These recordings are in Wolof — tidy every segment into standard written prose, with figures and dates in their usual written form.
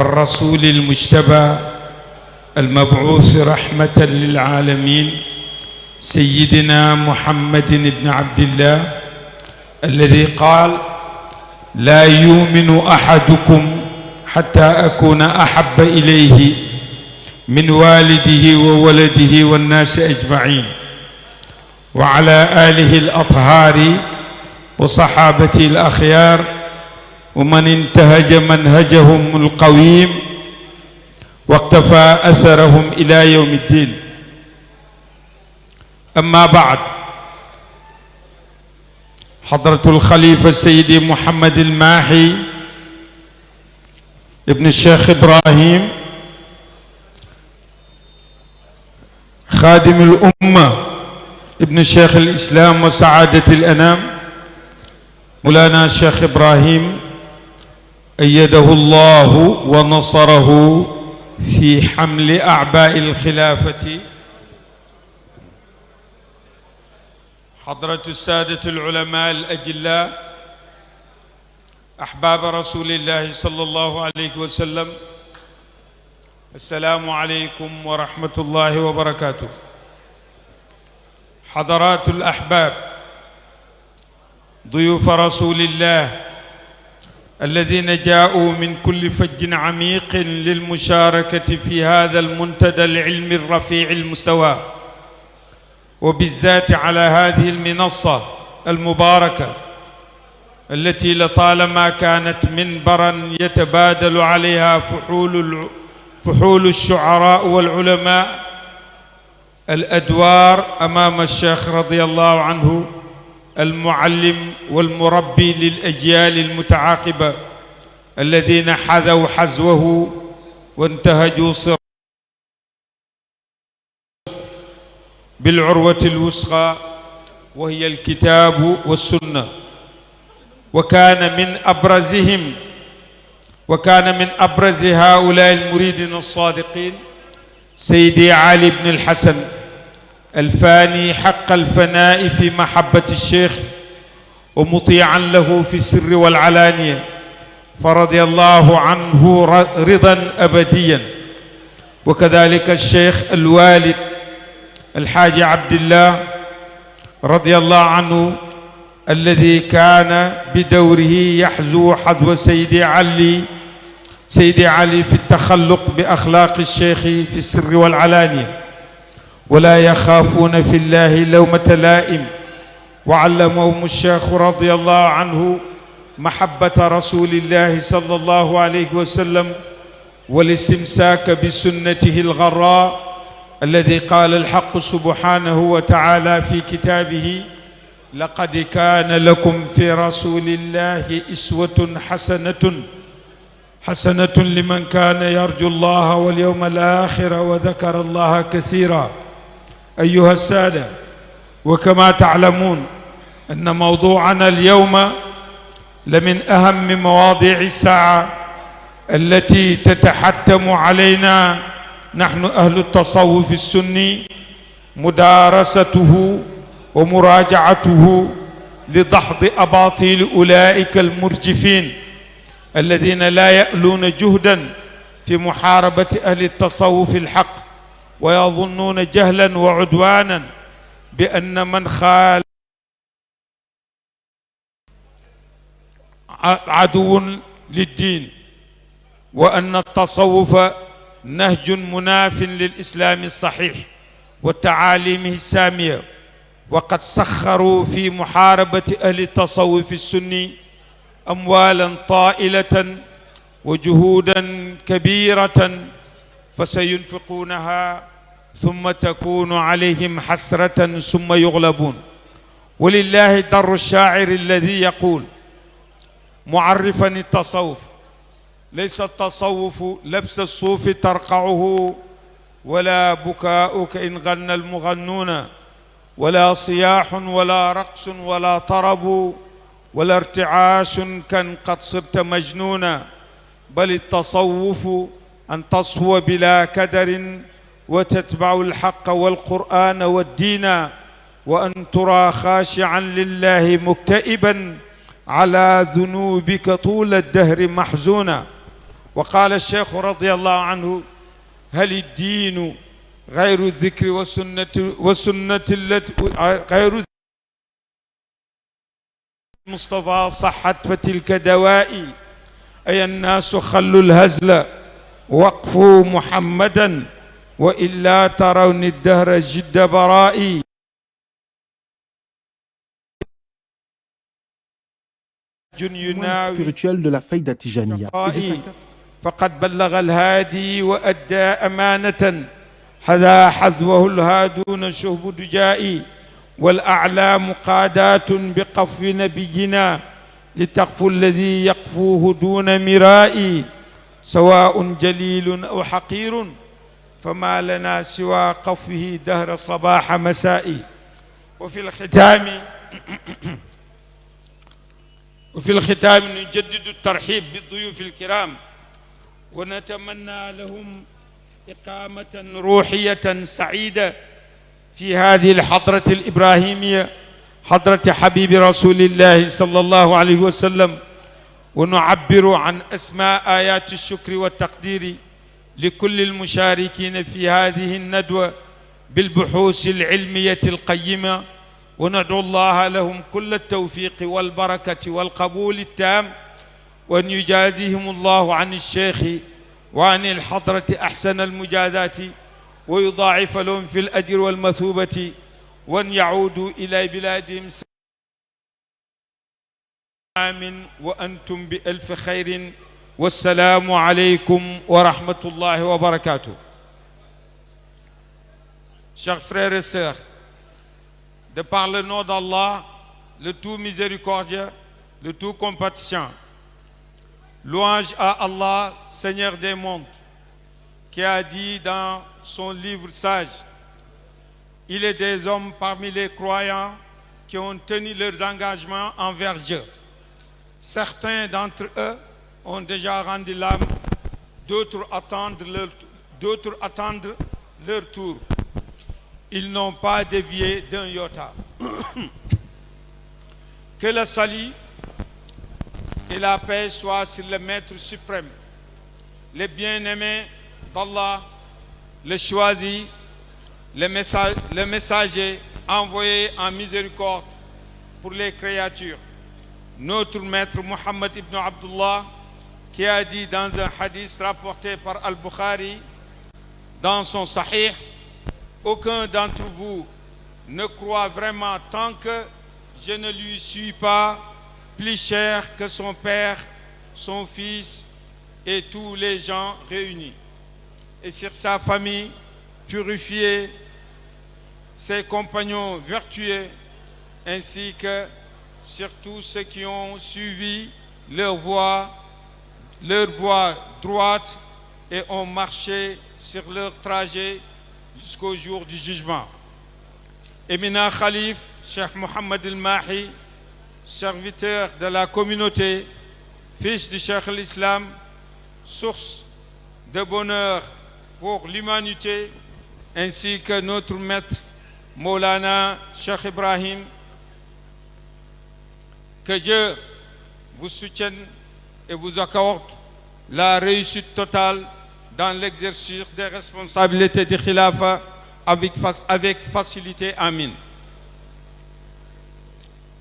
الرسول المجتبى المبعوث رحمة للعالمين سيدنا محمد بن عبد الله الذي قال: لا يؤمن أحدكم حتى أكون أحب إليه من والده وولده والناس أجمعين، وعلى آله الأطهار وصحابته الأخيار ومن انتهج منهجهم القويم واقتفى أثرهم إلى يوم الدين. أما بعد، حضرة الخليفة سيدي محمد الماحي ابن الشيخ إبراهيم خادم الأمة ابن شيخ الإسلام وسعادة الأنام مولانا الشيخ إبراهيم أيده الله ونصره في حمل أعباء الخلافة، حضرة السادة العلماء الأجلاء أحباب رسول الله صلى الله عليه وسلم، السلام عليكم ورحمة الله وبركاته. حضرات الأحباب، ضيوف رسول الله الذين جاءوا من كل فج عميق للمشاركة في هذا المنتدى العلمي الرفيع المستوى، وبالذات على هذه المنصة المباركة التي لطالما كانت منبرا يتبادل عليها فحول الشعراء والعلماء الأدوار أمام الشيخ رضي الله عنه، المعلم والمربي للأجيال المتعاقبة الذين حذوا حذوه وانتهجوا صراطه بالعروة الوثقى وهي الكتاب والسنة. وكان من أبرز هؤلاء المريدين الصادقين سيدي علي بن الحسن الفاني حق الفناء في محبة الشيخ ومطيعا له في السر والعلانية، فرضي الله عنه رضا أبديا. وكذلك الشيخ الوالد الحاج عبد الله رضي الله عنه الذي كان بدوره يحذو حذو سيدي علي في التخلق بأخلاق الشيخ في السر والعلانية، ولا يخافون في الله لومة لائم. وعلمهم الشيخ رضي الله عنه محبة رسول الله صلى الله عليه وسلم والاستمساك بسنته الغراء، الذي قال الحق سبحانه وتعالى في كتابه: لقد كان لكم في رسول الله أسوة حسنة لمن كان يرجو الله واليوم الآخر وذكر الله كثيرا. أيها السادة، وكما تعلمون أن موضوعنا اليوم لمن أهم مواضيع الساعة التي تتحتم علينا نحن أهل التصوف السني مدارسته ومراجعته لدحض أباطيل أولئك المرجفين الذين لا يألون جهدا في محاربة أهل التصوف الحق، ويظنون جهلا وعدوانا بأن من خال عدو للدين، وأن التصوف نهج مناف للإسلام الصحيح وتعاليمه السامية. وقد سخروا في محاربة أهل التصوف السني أموالا طائلة وجهودا كبيرة، فسينفقونها ثم تكون عليهم حسرة ثم يغلبون. ولله در الشاعر الذي يقول معرفا التصوف: ليس التصوف لبس الصوف ترقعه، ولا بكاؤك إن غنى المغنون، ولا صياح ولا رقص ولا طرب، ولا ارتعاش كان قد صرت مجنونا، بل التصوف أن تصهو بلا كدر وتتبع الحق والقرآن والدين، وأن ترى خاشعا لله مكتئبا على ذنوبك طول الدهر محزونا. وقال الشيخ رضي الله عنه: هل الدين غير الذكر والسنة التي غير المصطفى صحت فتلك دوائي. أي الناس خلوا الهزل وقفوا محمدا وإلا ترون الدهر جد برائي. spirituel de la Faïda Tijaniya. فقد بلغ الهادي وأدى أمانة حذا حذوه الهادون شهب دجائي. والأعلام قادات بقفو نبينا لتقفو الذي يقفوه دون مرائي. سواء جليل أو حقير فما لنا سوى قفه دهر صباح مسائي. وفي الختام نجدد الترحيب بالضيوف الكرام ونتمنى لهم إقامة روحية سعيدة في هذه الحضرة الإبراهيمية، حضرة حبيب رسول الله صلى الله عليه وسلم. ونعبر عن أسماء آيات الشكر والتقدير لكل المشاركين في هذه الندوة بالبحوث العلمية القيمة، وندعو الله لهم كل التوفيق والبركة والقبول التام، وأن يجازيهم الله عن الشيخ وعن الحضرة أحسن المجازات، ويضاعف لهم في الأجر والمثوبة، وأن يعودوا إلى بلادهم آمين وأنتم بألف خير. والسلام عليكم ورحمة الله وبركاته. Chers frères et sœurs, de par le nom d'Allah, le tout miséricordieux, le tout compatissant, louange à Allah, Seigneur des mondes, qui a dit dans son livre sage: il est des hommes parmi les croyants qui ont tenu leurs engagements envers Dieu. Certains d'entre eux ont déjà rendu l'âme, d'autres attendent leur tour. Ils n'ont pas dévié d'un iota. Que le salut et la paix soient sur le Maître suprême, le bien-aimé d'Allah, le choisi, le messager envoyé en miséricorde pour les créatures, notre Maître Muhammad ibn Abdullah, qui a dit dans un hadith rapporté par Al-Bukhari dans son Sahih: aucun d'entre vous ne croit vraiment tant que je ne lui suis pas plus cher que son père, son fils et tous les gens réunis, et sur sa famille purifiée, ses compagnons vertueux, ainsi que sur tous ceux qui ont suivi leur voie droite et ont marché sur leur trajet jusqu'au jour du jugement. Éminent Khalif, Cheikh Mohammed El-Mahi, serviteur de la communauté, fils du Cheikh l'Islam, source de bonheur pour l'humanité, ainsi que notre maître Maulana Cheikh Ibrahim, que Dieu vous soutienne et vous accorde la réussite totale dans l'exercice des responsabilités du Khilafa avec facilité. Amin.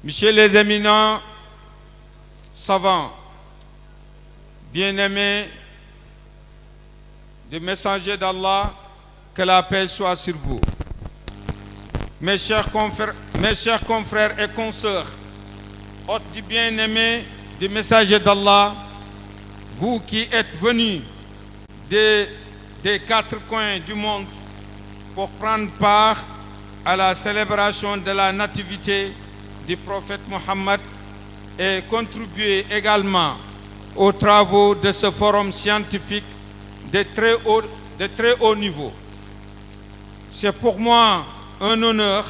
Messieurs les éminents savants, bien-aimés des messagers d'Allah, que la paix soit sur vous. Mes chers confrères et consoeurs, hôtes du bien-aimé des messagers d'Allah, vous qui êtes venus des 4 coins du monde pour prendre part à la célébration de la nativité du prophète Mohammed et contribuer également aux travaux de ce forum scientifique de très haut niveau. C'est pour moi un honneur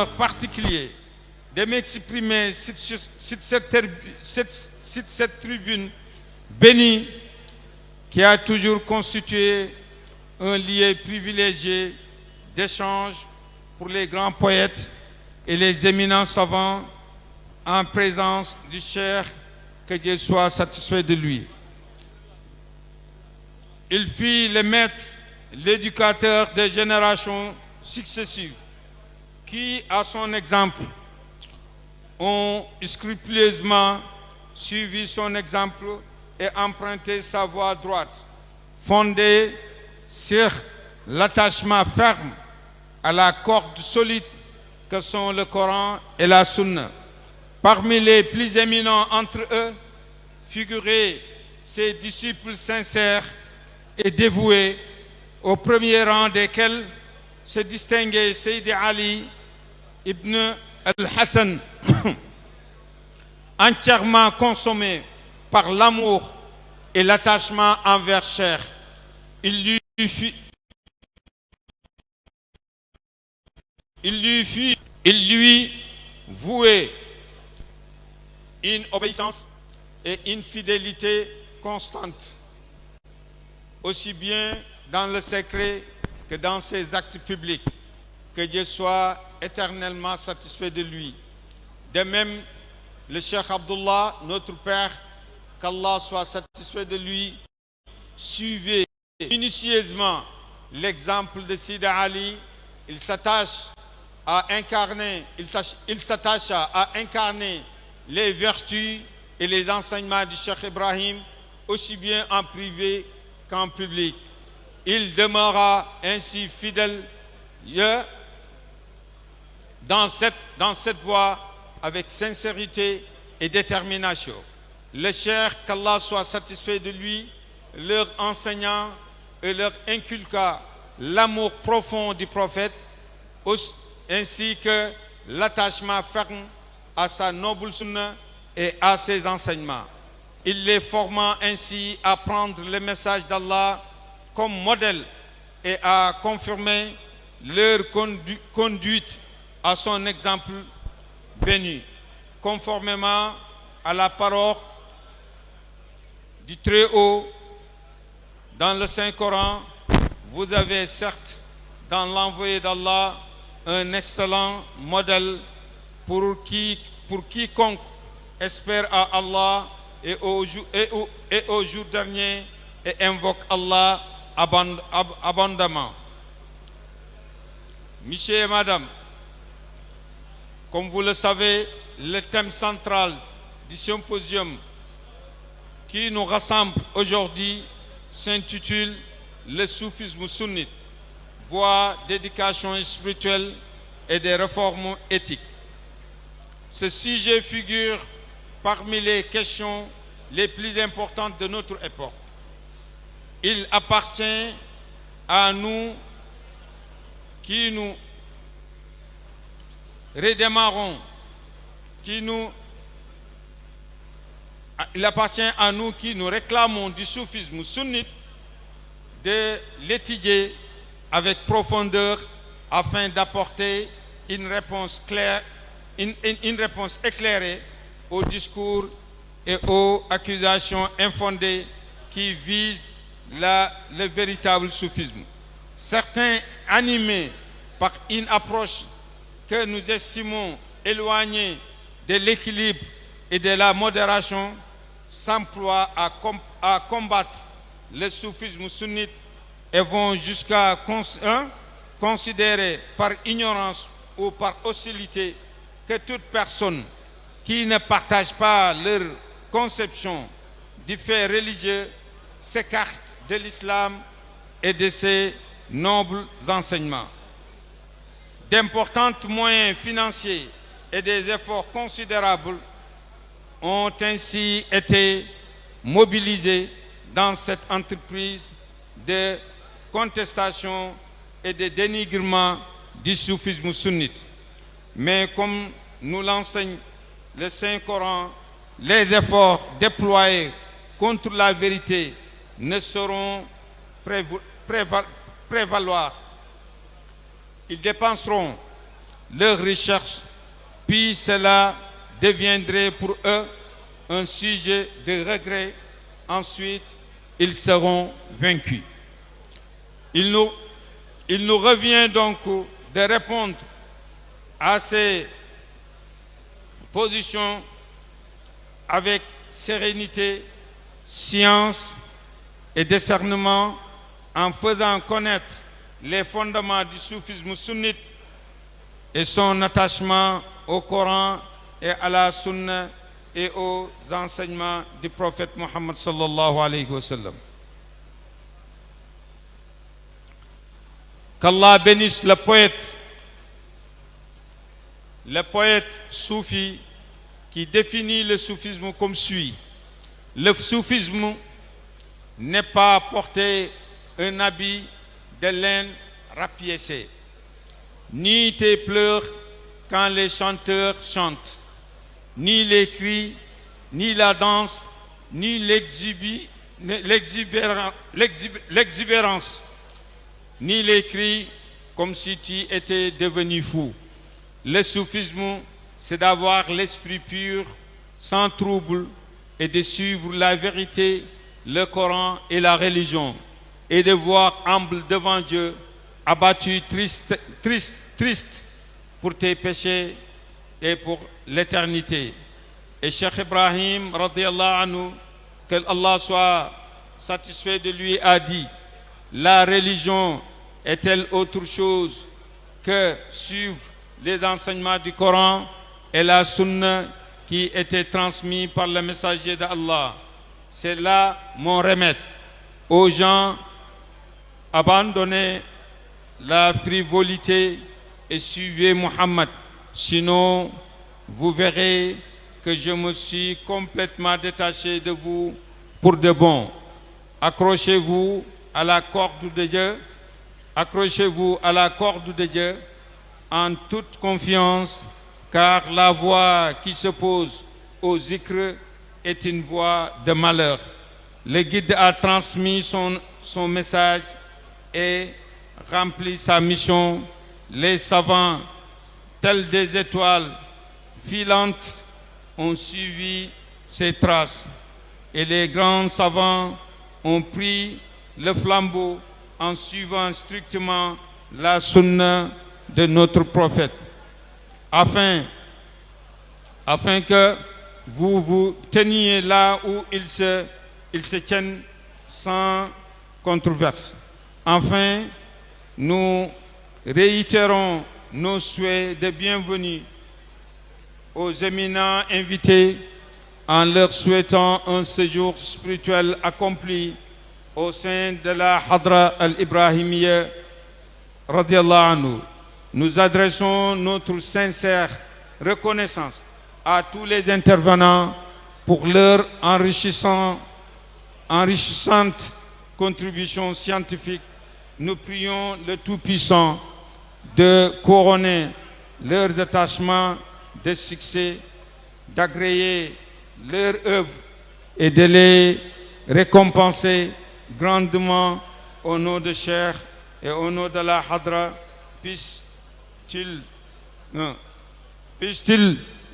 particulier de m'exprimer sur cette tribune bénie qui a toujours constitué un lieu privilégié d'échange pour les grands poètes et les éminents savants en présence du Cheikh, que Dieu soit satisfait de lui. Il fut le maître, l'éducateur des générations successives qui, à son exemple, ont scrupuleusement suivi son exemple et emprunté sa voie droite, fondée sur l'attachement ferme à la corde solide que sont le Coran et la Sunna. Parmi les plus éminents entre eux figuraient ses disciples sincères et dévoués, au premier rang desquels se distinguait Seydi Ali ibn al-Hassan, entièrement consommé par l'amour et l'attachement envers Cheikh. Il lui vouait une obéissance et une fidélité constante, aussi bien dans le secret que dans ses actes publics. Que Dieu soit éternellement satisfait de lui. De même, le Cheikh Abdullah, notre père, qu'Allah soit satisfait de lui, suivait minutieusement l'exemple de Sidi Ali. Il s'attacha à incarner les vertus et les enseignements du Cheikh Ibrahim, aussi bien en privé qu'en public. Il demeura ainsi fidèle dans cette voie avec sincérité et détermination. Le Cheikh, qu'Allah soit satisfait de lui, leur enseignant et leur inculqua l'amour profond du prophète ainsi que l'attachement ferme à sa noble sunna et à ses enseignements. Il les forma ainsi à prendre le message d'Allah comme modèle et à confirmer leur conduite à son exemple béni, conformément à la parole du Très-Haut dans le Saint-Coran. Vous avez certes dans l'envoyé d'Allah un excellent modèle pour quiconque espère à Allah et au jour dernier et invoque Allah abondamment. Messieurs et Madame, comme vous le savez, le thème central du symposium qui nous rassemble aujourd'hui s'intitule « Le soufisme sunnite, voie d'éducation spirituelle et des réformes éthiques ». Ce sujet figure parmi les questions les plus importantes de notre époque. Il appartient à nous qui nous redémarrons, il appartient à nous qui nous réclamons du soufisme sunnite de l'étudier avec profondeur afin d'apporter une réponse claire, une réponse éclairée aux discours et aux accusations infondées qui visent le véritable soufisme. Certains, animés par une approche que nous estimons éloignée de l'équilibre et de la modération, s'emploient à combattre le soufisme sunnite et vont jusqu'à considérer par ignorance ou par hostilité que toute personne qui ne partage pas leur conception du fait religieux s'écarte de l'islam et de ses nobles enseignements. D'importants moyens financiers et des efforts considérables ont ainsi été mobilisés dans cette entreprise de contestation et de dénigrement du soufisme sunnite. Mais comme nous l'enseigne le Saint-Coran, les efforts déployés contre la vérité ne sauront prévaloir. Ils dépenseront leurs recherches, puis cela deviendrait pour eux un sujet de regret. Ensuite, ils seront vaincus. Il nous revient donc de répondre à ces position avec sérénité, science et discernement, en faisant connaître les fondements du soufisme sunnite et son attachement au Coran et à la Sunna et aux enseignements du prophète Mohammed sallallahu alayhi wa sallam. Qu'Allah bénisse le poète soufi qui définit le soufisme comme suit. Le soufisme n'est pas porter un habit de laine rapiécé, ni tes pleurs quand les chanteurs chantent, ni les cris, ni la danse, ni l'exubérance, ni les cris comme si tu étais devenu fou. Le soufisme, c'est d'avoir l'esprit pur, sans trouble, et de suivre la vérité, le Coran et la religion, et de voir humble devant Dieu, abattu, triste pour tes péchés et pour l'éternité. Et Cheikh Ibrahim, radiyallahu anhu, que Allah soit satisfait de lui, a dit: la religion est-elle autre chose que suivre les enseignements du Coran et la Sunna qui étaient transmis par le messager d'Allah? C'est là mon remède aux gens: abandonnez la frivolité et suivez Muhammad. Sinon, vous verrez que je me suis complètement détaché de vous pour de bon. Accrochez-vous à la corde de Dieu. Accrochez-vous à la corde de Dieu en toute confiance, car la voie qui se pose au zikr est une voie de malheur. Le guide a transmis son message et rempli sa mission. Les savants, tels des étoiles filantes, ont suivi ses traces, et les grands savants ont pris le flambeau en suivant strictement la sunna de notre prophète, afin que vous vous teniez là où ils se tiennent sans controverse. Enfin, nous réitérons nos souhaits de bienvenue aux éminents invités en leur souhaitant un séjour spirituel accompli au sein de la Hadra al-Ibrahimiyya radiyallahu anhu. Nous adressons notre sincère reconnaissance à tous les intervenants pour leur enrichissante contribution scientifique. Nous prions le Tout-Puissant de couronner leurs attachements de succès, d'agréer leur œuvre et de les récompenser grandement au nom de Cheikh et au nom de la Hadra. Puisse-t-il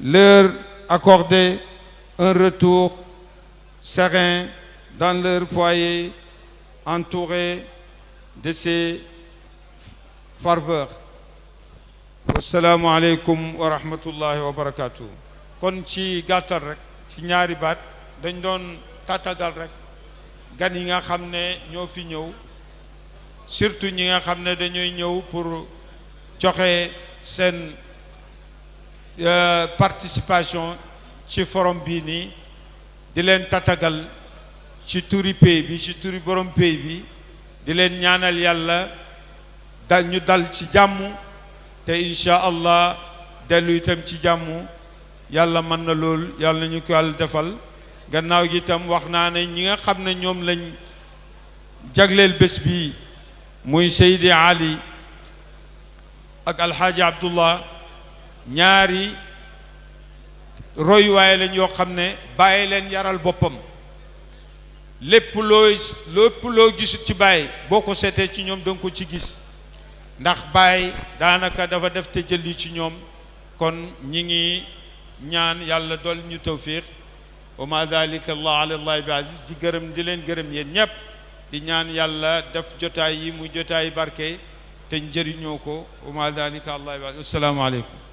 leur accorder un retour serein dans leur foyer, entouré de ses faveurs. Assalaamu aleykum wa rahmatullahi wa barakatuh. Kon ci gàttal rek ci ñaari baat dañ doon tàttagal rek gan yi nga xam ne ñoo fi ñëw, surtout ñi nga xam ne dañuy ñëw pour joxe seen participation ci forum bii nii, di leen tàttagal ci turi pays bi, ci turi borom pays bi, di leen ñaanal yàlla ñu dal ci jàmm te incha allah dellu itam ci jàmm. Yàlla mën na lool, yàlla ñu ko yàlla defal. Gannaaw gi itam wax naa ne ñi nga xam ne ñoom lañ jagleel bés bi muy Seydi Ali ak Alxaaji Abdullah, ñaari royuwaay lañ yoo xam ne bàyyi leen yaral boppam. lépp loo gisut ci Baay boo ko seetee ci ñoom danga ko ci gis, ndax Baay daanaka dafa def te jëli ci ñoom. kon ñi ngi ñaan yàlla dool ñu tawfiq, wa ma dalika allah ala allah bi aziz. di gërëm di leen gërëm yéen ñépp, di ñaan yàlla def jotaay yi mu jotaay barke te njëriñoo ko. wa ma dalika allah bi aziz. assalaamu aleykum.